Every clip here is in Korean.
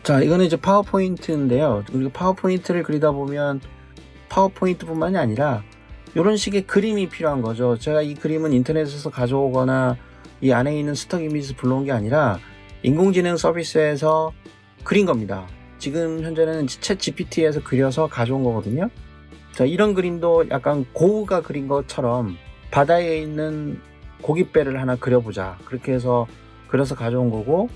자, 이거는 이제 파워포인트인데요. 그리고 파워포인트를 그리다 보면 파워포인트뿐만이 아니라 이런 식의 그림이 필요한 거죠. 제가 이 그림은 인터넷에서 가져오거나 이 안에 있는 스톡 이미지 불러온 게 아니라 인공지능 서비스에서 그린 겁니다. 지금 현재는 챗 GPT에서 그려서 가져온 거거든요. 자, 이런 그림도 약간 고우가 그린 것처럼 바다에 있는 고깃배를 하나 그려보자. 그렇게 해서 그려서 가져온 거고,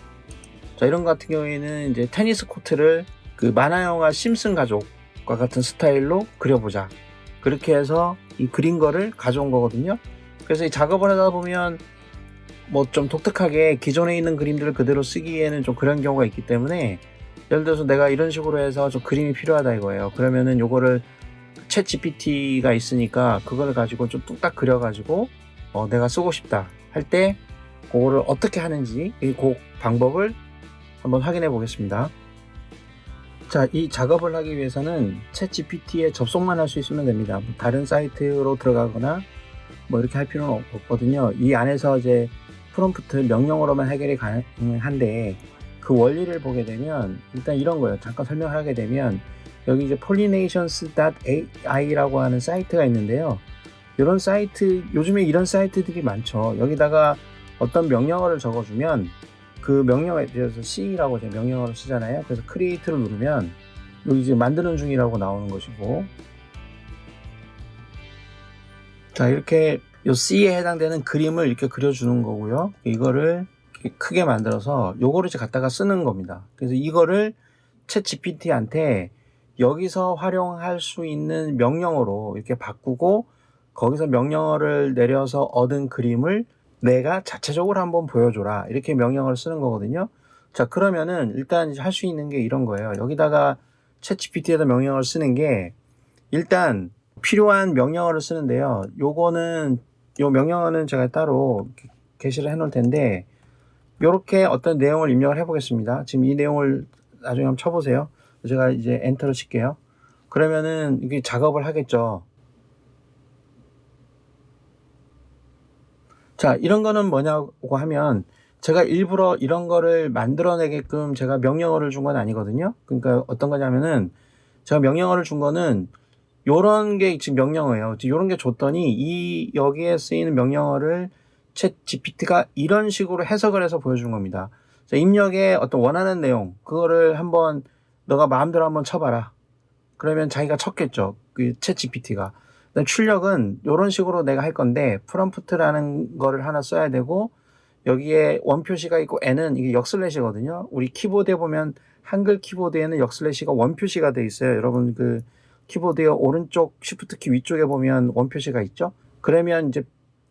자, 이런 것 같은 경우에는 이제 테니스 코트를 그 만화 영화 심슨 가족과 같은 스타일로 그려보자. 그렇게 해서 이 그린 거를 가져온 거거든요. 그래서 이 작업을 하다 보면 뭐 좀 독특하게 기존에 있는 그림들을 그대로 쓰기에는 좀 그런 경우가 있기 때문에, 예를 들어서 내가 이런 식으로 해서 좀 그림이 필요하다 이거예요. 그러면은 요거를 챗 GPT가 있으니까 그걸 가지고 좀 뚝딱 그려가지고 내가 쓰고 싶다 할 때 그거를 어떻게 하는지 이 방법을 한번 확인해 보겠습니다. 자, 이 작업을 하기 위해서는 챗 GPT에 접속만 할 수 있으면 됩니다. 다른 사이트로 들어가거나 뭐 이렇게 할 필요는 없거든요. 이 안에서 이제 프롬프트 명령어로만 해결이 가능한데, 그 원리를 보게 되면 일단 이런 거예요. 잠깐 설명을 하게 되면 여기 이제 pollinations.ai라고 하는 사이트가 있는데요. 이런 사이트, 요즘에 이런 사이트들이 많죠. 여기다가 어떤 명령어를 적어주면 그 명령어에 대해서 C라고 이제 명령어를 쓰잖아요. 그래서 create를 누르면 여기 이제 만드는 중이라고 나오는 것이고, 자, 이렇게 요 C에 해당되는 그림을 이렇게 그려주는 거고요. 이거를 크게 만들어서 요거를 이제 갖다가 쓰는 겁니다. 그래서 이거를 챗 GPT한테 여기서 활용할 수 있는 명령어로 이렇게 바꾸고, 거기서 명령어를 내려서 얻은 그림을 내가 자체적으로 한번 보여줘라, 이렇게 명령어를 쓰는 거거든요. 자, 그러면은 일단 할 수 있는 게 이런 거예요. 여기다가 챗 GPT에다 명령어를 쓰는 게, 일단 필요한 명령어를 쓰는데요. 요 명령어는 제가 따로 게시를 해 놓을 텐데, 요렇게 어떤 내용을 입력을 해 보겠습니다. 지금 이 내용을 나중에 한번 쳐보세요. 제가 이제 엔터를 칠게요. 그러면은 이게 작업을 하겠죠. 자, 이런 거는 뭐냐고 하면, 제가 일부러 이런 거를 만들어내게끔 제가 명령어를 준 건 아니거든요. 그러니까 어떤 거냐면은, 제가 명령어를 준 거는 요런 게 지금 명령어예요. 요런 게 줬더니 여기에 쓰이는 명령어를 챗 GPT가 이런 식으로 해석을 해서 보여주는 겁니다. 자, 입력에 어떤 원하는 내용, 그거를 한번 너가 마음대로 한번 쳐봐라. 그러면 자기가 쳤겠죠. 그 챗 GPT가. 출력은 이런 식으로 내가 할 건데, 프롬프트라는 거를 하나 써야 되고, 여기에 원 표시가 있고 N은 이게 역슬래시거든요. 우리 키보드에 보면 한글 키보드에는 역슬래시가 원 표시가 돼 있어요. 여러분 그 키보드의 오른쪽 쉬프트 키 위쪽에 보면 원 표시가 있죠. 그러면 이제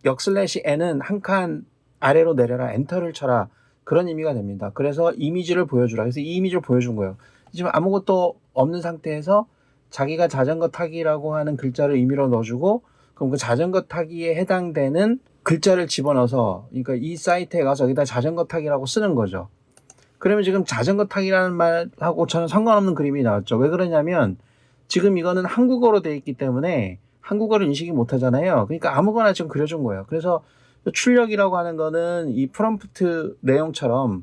역슬래시 N은 한 칸 아래로 내려라, 엔터를 쳐라, 그런 의미가 됩니다. 그래서 이미지를 보여주라. 그래서 이 이미지를 보여준 거예요. 지금 아무것도 없는 상태에서 자기가 자전거 타기라고 하는 글자를 임의로 넣어주고, 그럼 그 자전거 타기에 해당되는 글자를 집어넣어서, 그러니까 이 사이트에 가서 여기다 자전거 타기라고 쓰는 거죠. 그러면 지금 자전거 타기라는 말하고 전혀 상관없는 그림이 나왔죠. 왜 그러냐면 지금 이거는 한국어로 되어 있기 때문에 한국어를 인식이 못 하잖아요. 그러니까 아무거나 지금 그려준 거예요. 그래서 출력이라고 하는 거는 이 프롬프트 내용처럼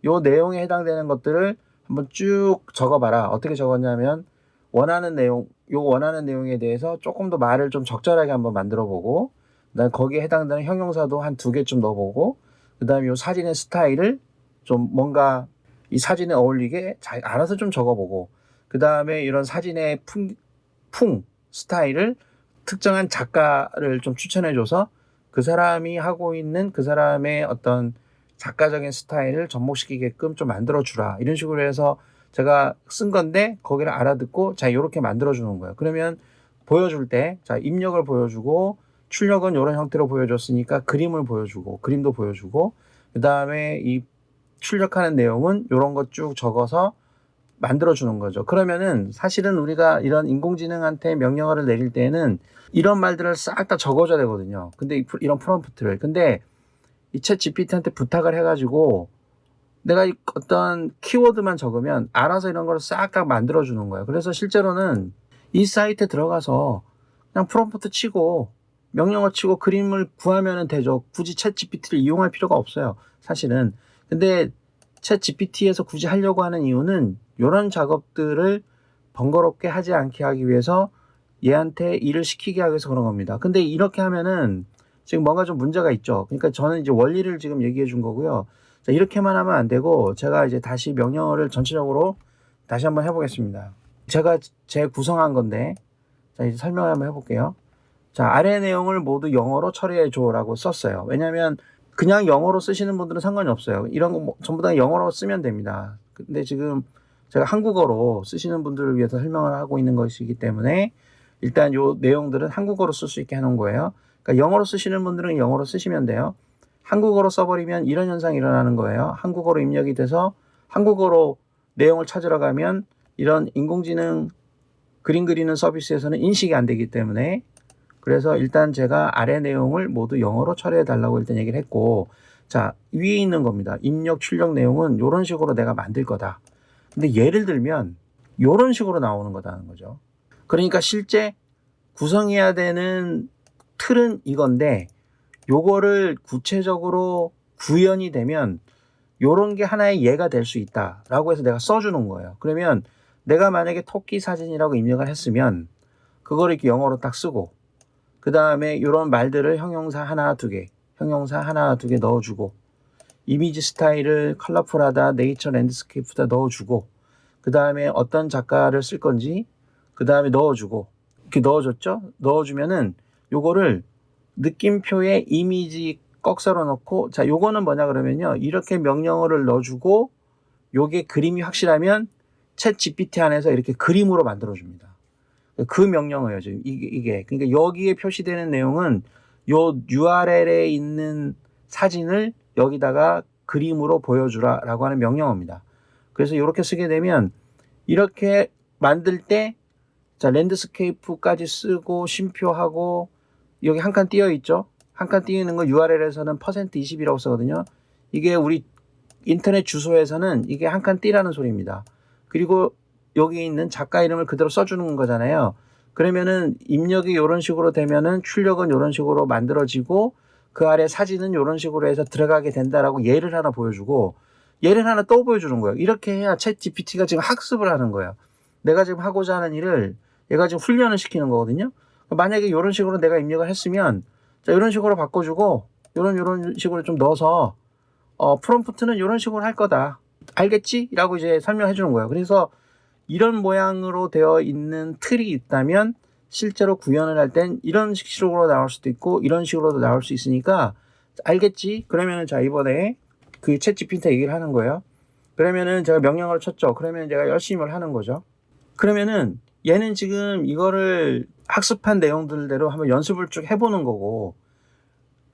요 내용에 해당되는 것들을 한번 쭉 적어봐라. 어떻게 적었냐면, 원하는 내용에 대해서 조금 더 말을 좀 적절하게 한번 만들어 보고, 그다음에 거기에 해당되는 형용사도 한 2개 넣어보고, 그다음에 요 사진의 스타일을 좀 뭔가 이 사진에 어울리게 잘 알아서 좀 적어보고, 그다음에 이런 사진의 풍 스타일을 특정한 작가를 좀 추천해줘서 그 사람이 하고 있는 그 사람의 어떤 작가적인 스타일을 접목시키게끔 좀 만들어주라, 이런 식으로 해서 제가 쓴 건데 거기를 알아듣고 자, 이렇게 만들어주는 거예요. 그러면 보여줄 때, 자, 입력을 보여주고, 출력은 이런 형태로 보여줬으니까 그림을 보여주고, 그림도 보여주고, 그 다음에 이 출력하는 내용은 이런 것 쭉 적어서 만들어주는 거죠. 그러면은 사실은 우리가 이런 인공지능한테 명령어를 내릴 때는 이런 말들을 싹 다 적어줘야 되거든요. 근데 이런 프롬프트를. 근데 이 챗 GPT한테 부탁을 해가지고 내가 어떤 키워드만 적으면 알아서 이런 걸 싹 다 만들어주는 거예요. 그래서 실제로는 이 사이트에 들어가서 그냥 프롬프트 치고 명령어 치고 그림을 구하면 되죠. 굳이 챗 GPT를 이용할 필요가 없어요, 사실은. 근데 챗 GPT에서 굳이 하려고 하는 이유는 이런 작업들을 번거롭게 하지 않게 하기 위해서 얘한테 일을 시키게 하기 위해서 그런 겁니다. 근데 이렇게 하면은 지금 뭔가 좀 문제가 있죠. 그러니까 저는 이제 원리를 지금 얘기해 준 거고요. 자, 이렇게만 하면 안 되고 제가 이제 다시 명령어를 전체적으로 다시 한번 해보겠습니다. 제가 구성한 건데, 자, 이제 설명을 한번 해볼게요. 자, 아래 내용을 모두 영어로 처리해줘라고 썼어요. 왜냐면 그냥 영어로 쓰시는 분들은 상관이 없어요. 이런 거 전부 다 영어로 쓰면 됩니다. 근데 지금 제가 한국어로 쓰시는 분들을 위해서 설명을 하고 있는 것이기 때문에 일단 요 내용들은 한국어로 쓸 수 있게 해놓은 거예요. 그러니까 영어로 쓰시는 분들은 영어로 쓰시면 돼요. 한국어로 써버리면 이런 현상이 일어나는 거예요. 한국어로 입력이 돼서 한국어로 내용을 찾으러 가면 이런 인공지능 그림 그리는 서비스에서는 인식이 안 되기 때문에, 그래서 일단 제가 아래 내용을 모두 영어로 처리해 달라고 일단 얘기를 했고, 자, 위에 있는 겁니다. 입력 출력 내용은 이런 식으로 내가 만들 거다. 근데 예를 들면 이런 식으로 나오는 거다는 거죠. 그러니까 실제 구성해야 되는 틀은 이건데 요거를 구체적으로 구현이 되면 요런 게 하나의 예가 될 수 있다라고 해서 내가 써주는 거예요. 그러면 내가 만약에 토끼 사진이라고 입력을 했으면 그거를 이렇게 영어로 딱 쓰고, 그 다음에 이런 말들을 형용사 하나 두 개 넣어주고, 이미지 스타일을 컬러풀하다, 네이처 랜드스케이프다 넣어주고, 그 다음에 어떤 작가를 쓸 건지 그 다음에 넣어주고, 이렇게 넣어줬죠? 넣어주면은 요거를 느낌표에 이미지 꺽쇠로 넣고, 자, 요거는 뭐냐 그러면요, 이렇게 명령어를 넣어주고 요게 그림이 확실하면 챗 GPT 안에서 이렇게 그림으로 만들어줍니다. 그 명령어예요, 지금 이게. 그러니까 여기에 표시되는 내용은 요 URL에 있는 사진을 여기다가 그림으로 보여주라라고 하는 명령어입니다. 그래서 이렇게 쓰게 되면 이렇게 만들 때, 자, 랜드스케이프까지 쓰고 쉼표하고 여기 한 칸 띄어 있죠? 한 칸 띄어 있는 거 URL에서는 %20이라고 쓰거든요. 이게 우리 인터넷 주소에서는 이게 한 칸 띄라는 소리입니다. 그리고 여기 있는 작가 이름을 그대로 써주는 거잖아요. 그러면은 입력이 이런 식으로 되면은 출력은 이런 식으로 만들어지고 그 아래 사진은 이런 식으로 해서 들어가게 된다라고 예를 하나 보여주고, 예를 하나 또 보여주는 거예요. 이렇게 해야 챗 GPT가 지금 학습을 하는 거예요. 내가 지금 하고자 하는 일을 얘가 지금 훈련을 시키는 거거든요. 만약에 이런 식으로 내가 입력을 했으면, 자, 이런 식으로 바꿔주고 이런 식으로 좀 넣어서 프롬프트는 이런 식으로 할 거다. 알겠지? 라고 이제 설명해 주는 거예요. 그래서 이런 모양으로 되어 있는 틀이 있다면 실제로 구현을 할 땐 이런 식으로 나올 수도 있고 이런 식으로도 나올 수 있으니까, 알겠지? 그러면은 자, 이번에 그 챗 GPT한테 얘기를 하는 거예요. 그러면은 제가 명령어를 쳤죠. 그러면 제가 열심히 하는 거죠. 그러면은 얘는 지금 이거를 학습한 내용들대로 한번 연습을 쭉 해보는 거고,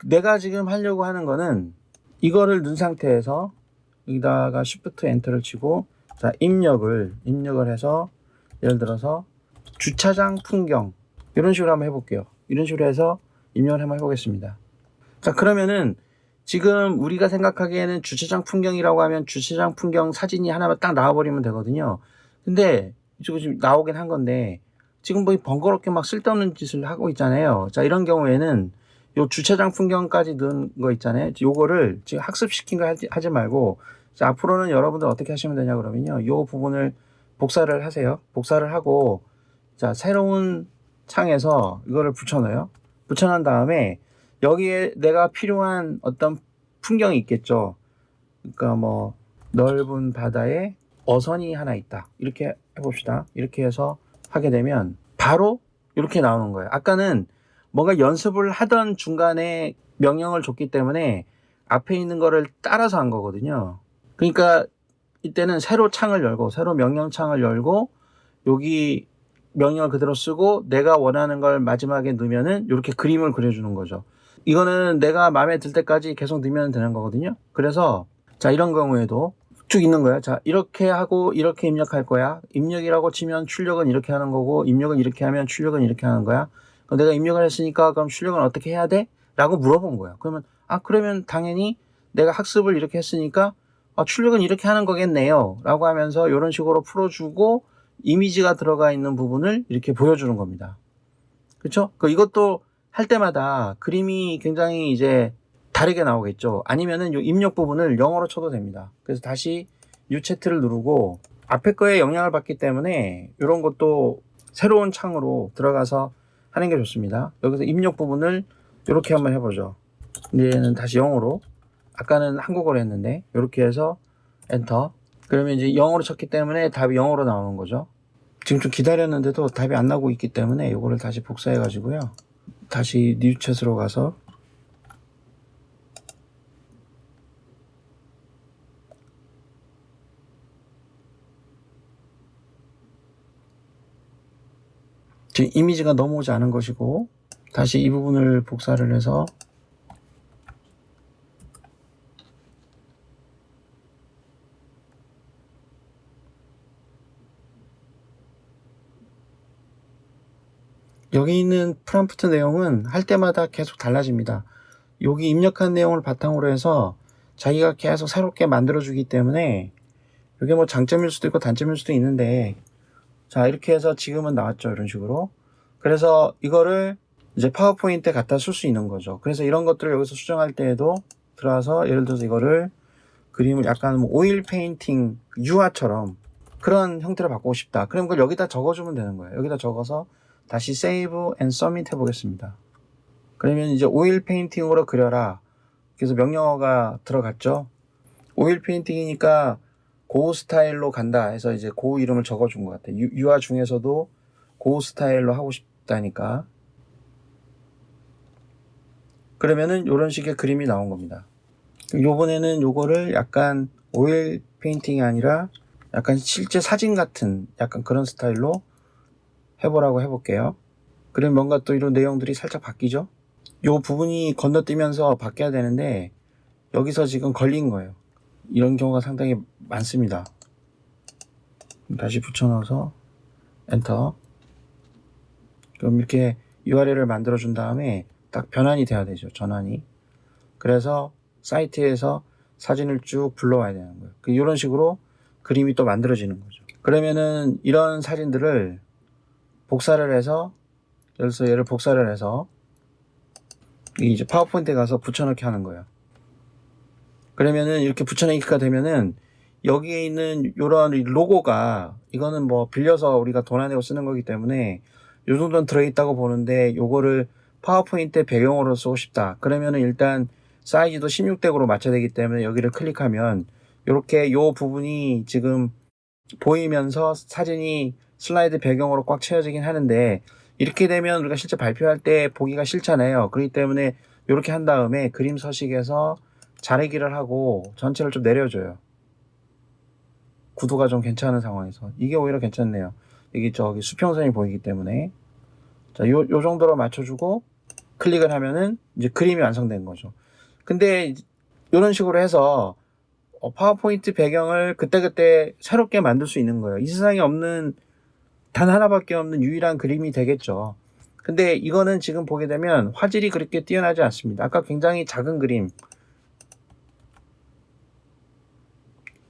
내가 지금 하려고 하는 거는 이거를 넣은 상태에서 여기다가 Shift Enter를 치고, 자, 입력을 해서 예를 들어서 주차장 풍경 이런 식으로 한번 해볼게요. 이런 식으로 해서 입력을 한번 해보겠습니다. 자, 그러면은 지금 우리가 생각하기에는 주차장 풍경이라고 하면 주차장 풍경 사진이 하나만 딱 나와버리면 되거든요. 근데 지금 나오긴 한 건데 지금 뭐 번거롭게 막 쓸데없는 짓을 하고 있잖아요. 자, 이런 경우에는 요 주차장 풍경까지 넣은 거 있잖아요. 요거를 지금 학습시킨 거 하지 말고, 자, 앞으로는 여러분들 어떻게 하시면 되냐 그러면요, 요 부분을 복사를 하세요. 복사를 하고, 자, 새로운 창에서 이거를 붙여넣어요. 붙여놓은 다음에 여기에 내가 필요한 어떤 풍경이 있겠죠. 그러니까 뭐 넓은 바다에 어선이 하나 있다, 이렇게 해봅시다. 이렇게 해서 하게 되면 바로 이렇게 나오는 거예요. 아까는 뭔가 연습을 하던 중간에 명령을 줬기 때문에 앞에 있는 거를 따라서 한 거거든요. 그러니까 이때는 새로 명령창을 열고 여기 명령을 그대로 쓰고 내가 원하는 걸 마지막에 넣으면은 이렇게 그림을 그려주는 거죠. 이거는 내가 마음에 들 때까지 계속 넣으면 되는 거거든요. 그래서 자, 이런 경우에도 쭉 있는 거야. 자, 이렇게 하고 이렇게 입력할 거야. 입력이라고 치면 출력은 이렇게 하는 거고, 입력은 이렇게 하면 출력은 이렇게 하는 거야. 그럼 내가 입력을 했으니까 그럼 출력은 어떻게 해야 돼? 라고 물어본 거야. 그러면 당연히 내가 학습을 이렇게 했으니까 출력은 이렇게 하는 거겠네요 라고 하면서 이런 식으로 풀어주고 이미지가 들어가 있는 부분을 이렇게 보여주는 겁니다. 그렇죠? 이것도 할 때마다 그림이 굉장히 이제 다르게 나오겠죠. 아니면은 이 입력 부분을 영어로 쳐도 됩니다. 그래서 다시 뉴 채트를 누르고 앞에 거에 영향을 받기 때문에 이런 것도 새로운 창으로 들어가서 하는 게 좋습니다. 여기서 입력 부분을 이렇게 한번 해보죠. 이제는 다시 영어로, 아까는 한국어로 했는데 이렇게 해서 엔터. 그러면 이제 영어로 쳤기 때문에 답이 영어로 나오는 거죠. 지금 좀 기다렸는데도 답이 안 나오고 있기 때문에 이거를 다시 복사해 가지고요. 다시 뉴 챗으로 가서 지금 이미지가 넘어오지 않은 것이고, 다시 이 부분을 복사를 해서 여기 있는 프롬프트 내용은 할 때마다 계속 달라집니다. 여기 입력한 내용을 바탕으로 해서 자기가 계속 새롭게 만들어주기 때문에 이게 뭐 장점일 수도 있고 단점일 수도 있는데, 자, 이렇게 해서 지금은 나왔죠. 이런 식으로. 그래서 이거를 이제 파워포인트에 갖다 쓸 수 있는 거죠. 그래서 이런 것들을 여기서 수정할 때에도 들어와서 예를 들어서 이거를 그림을 약간 뭐 오일 페인팅 유화처럼 그런 형태로 바꾸고 싶다. 그럼 그걸 여기다 적어주면 되는 거예요. 여기다 적어서 다시 세이브 앤 서밋 해보겠습니다. 그러면 이제 오일 페인팅으로 그려라. 그래서 명령어가 들어갔죠. 오일 페인팅이니까 고 스타일로 간다 해서 이제 고 이름을 적어준 것 같아요. 유화 중에서도 고 스타일로 하고 싶다니까. 그러면은 이런 식의 그림이 나온 겁니다. 요번에는 요거를 약간 오일 페인팅이 아니라 약간 실제 사진 같은 약간 그런 스타일로 해보라고 해볼게요. 그러면 뭔가 또 이런 내용들이 살짝 바뀌죠. 요 부분이 건너뛰면서 바뀌어야 되는데 여기서 지금 걸린 거예요. 이런 경우가 상당히 많습니다. 다시 붙여넣어서 엔터. 그럼 이렇게 URL을 만들어 준 다음에 딱 변환이 돼야 되죠. 전환이. 그래서 사이트에서 사진을 쭉 불러와야 되는 거예요. 이런 식으로 그림이 또 만들어지는 거죠. 그러면은 이런 사진들을 복사를 해서, 여기서 얘를 복사를 해서 이제 파워포인트에 가서 붙여넣기 하는 거예요. 그러면은 이렇게 붙여넣기가 되면은 여기에 있는 이런 로고가, 이거는 뭐 빌려서 우리가 돈 안 내고 쓰는 거기 때문에 요 정도는 들어있다고 보는데, 요거를 파워포인트 배경으로 쓰고 싶다. 그러면은 일단 사이즈도 16덱으로 맞춰야 되기 때문에 여기를 클릭하면 이렇게 요 부분이 지금 보이면서 사진이 슬라이드 배경으로 꽉 채워지긴 하는데, 이렇게 되면 우리가 실제 발표할 때 보기가 싫잖아요. 그렇기 때문에 이렇게 한 다음에 그림 서식에서 자르기를 하고 전체를 좀 내려줘요. 구도가 좀 괜찮은 상황에서. 이게 오히려 괜찮네요. 이게 저기 수평선이 보이기 때문에. 자, 요 정도로 맞춰주고 클릭을 하면은 이제 그림이 완성된 거죠. 근데 이런 식으로 해서 파워포인트 배경을 그때그때 새롭게 만들 수 있는 거예요. 이 세상에 없는, 단 하나밖에 없는 유일한 그림이 되겠죠. 근데 이거는 지금 보게 되면 화질이 그렇게 뛰어나지 않습니다. 아까 굉장히 작은 그림,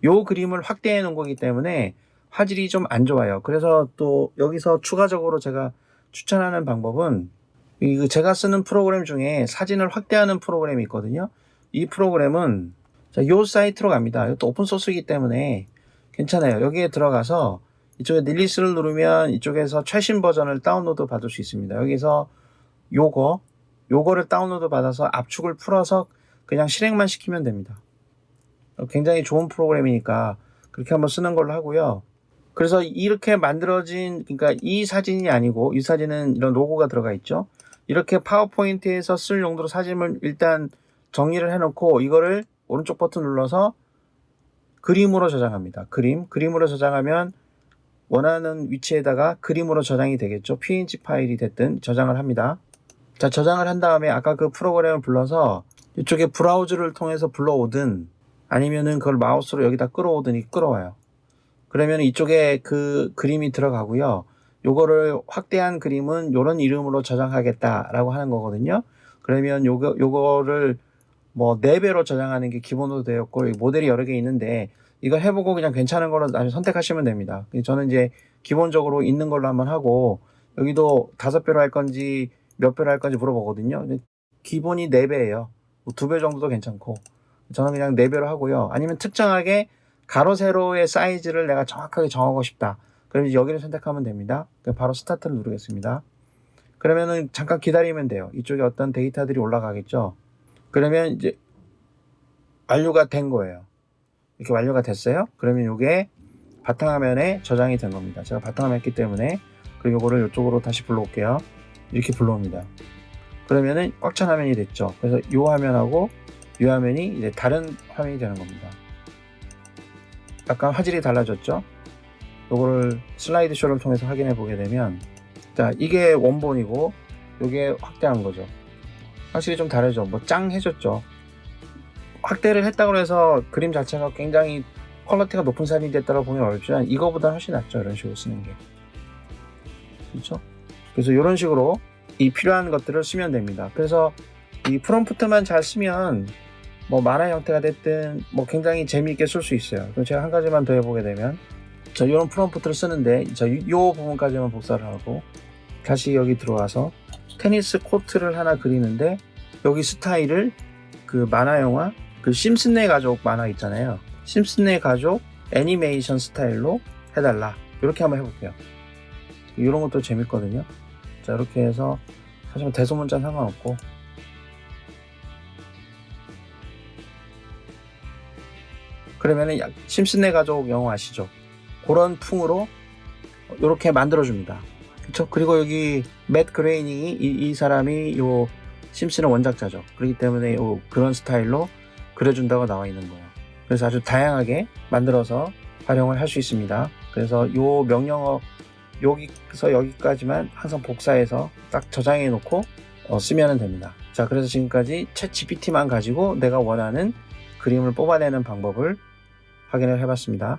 요 그림을 확대해 놓은 거기 때문에 화질이 좀 안 좋아요. 그래서 또 여기서 추가적으로 제가 추천하는 방법은, 제가 쓰는 프로그램 중에 사진을 확대하는 프로그램이 있거든요. 이 프로그램은 요 사이트로 갑니다. 이것도 오픈소스이기 때문에 괜찮아요. 여기에 들어가서 이쪽에 릴리스를 누르면 이쪽에서 최신 버전을 다운로드 받을 수 있습니다. 여기서 요거를 다운로드 받아서 압축을 풀어서 그냥 실행만 시키면 됩니다. 굉장히 좋은 프로그램이니까 그렇게 한번 쓰는 걸로 하고요. 그래서 이렇게 만들어진, 그러니까 이 사진이 아니고, 이 사진은 이런 로고가 들어가 있죠. 이렇게 파워포인트에서 쓸 용도로 사진을 일단 정리를 해놓고 이거를 오른쪽 버튼 눌러서 그림으로 저장합니다. 그림으로 저장하면 원하는 위치에다가 그림으로 저장이 되겠죠. png 파일이 됐든 저장을 합니다. 자, 저장을 한 다음에 아까 그 프로그램을 불러서 이쪽에 브라우저를 통해서 불러오든 아니면은 그걸 마우스로 여기다 끌어오더니 끌어와요. 그러면 이쪽에 그 그림이 들어가고요. 요거를 확대한 그림은 요런 이름으로 저장하겠다라고 하는 거거든요. 그러면 요거를 뭐 4배로 저장하는 게 기본으로 되어 있고, 모델이 여러 개 있는데 이거 해보고 그냥 괜찮은 걸로 나중에 선택하시면 됩니다. 저는 이제 기본적으로 있는 걸로 한번 하고, 여기도 5배로 할 건지 몇 배로 할 건지 물어보거든요. 기본이 4배예요. 뭐 2배 정도도 괜찮고, 저는 그냥 4배로 하고요. 아니면 특정하게 가로 세로의 사이즈를 내가 정확하게 정하고 싶다. 그럼 여기를 선택하면 됩니다. 바로 스타트를 누르겠습니다. 그러면은 잠깐 기다리면 돼요. 이쪽에 어떤 데이터들이 올라가겠죠. 그러면 이제 완료가 된 거예요. 이렇게 완료가 됐어요. 그러면 이게 바탕화면에 저장이 된 겁니다. 제가 바탕화면 했기 때문에. 그리고 이거를 이쪽으로 다시 불러올게요. 이렇게 불러옵니다. 그러면은 꽉 찬 화면이 됐죠. 그래서 이 화면하고 이 화면이 이제 다른 화면이 되는 겁니다. 약간 화질이 달라졌죠. 요거를 슬라이드 쇼를 통해서 확인해 보게 되면, 자, 이게 원본이고 요게 확대한 거죠. 확실히 좀 다르죠. 뭐 짱 해줬죠. 확대를 했다고 해서 그림 자체가 굉장히 퀄리티가 높은 사진이 됐다고 보면 어렵지만 이거보다 훨씬 낫죠. 이런 식으로 쓰는 게. 그렇죠? 그래서 이런 식으로 이 필요한 것들을 쓰면 됩니다. 그래서 이 프롬프트만 잘 쓰면 뭐 만화 형태가 됐든 뭐 굉장히 재미있게 쓸 수 있어요. 그럼 제가 한 가지만 더 해보게 되면, 저 이런 프롬프트를 쓰는데 이 부분까지만 복사를 하고 다시 여기 들어와서 테니스 코트를 하나 그리는데, 여기 스타일을 그 만화 영화 그 심슨네 가족 만화 있잖아요. 심슨네 가족 애니메이션 스타일로 해달라. 이렇게 한번 해볼게요. 이런 것도 재밌거든요. 자, 이렇게 해서 사실 대소문자 상관없고, 그러면은 심슨네 가족 영화 아시죠? 그런 풍으로 이렇게 만들어줍니다. 그쵸? 그리고 여기 맷 그레이닝이 이 사람이 요 심슨의 원작자죠. 그렇기 때문에 그런 스타일로 그려준다고 나와 있는 거예요. 그래서 아주 다양하게 만들어서 활용을 할 수 있습니다. 그래서 요 명령어 여기서 여기까지만 항상 복사해서 딱 저장해 놓고 쓰면 됩니다. 자, 그래서 지금까지 챗 GPT만 가지고 내가 원하는 그림을 뽑아내는 방법을 확인을 해봤습니다.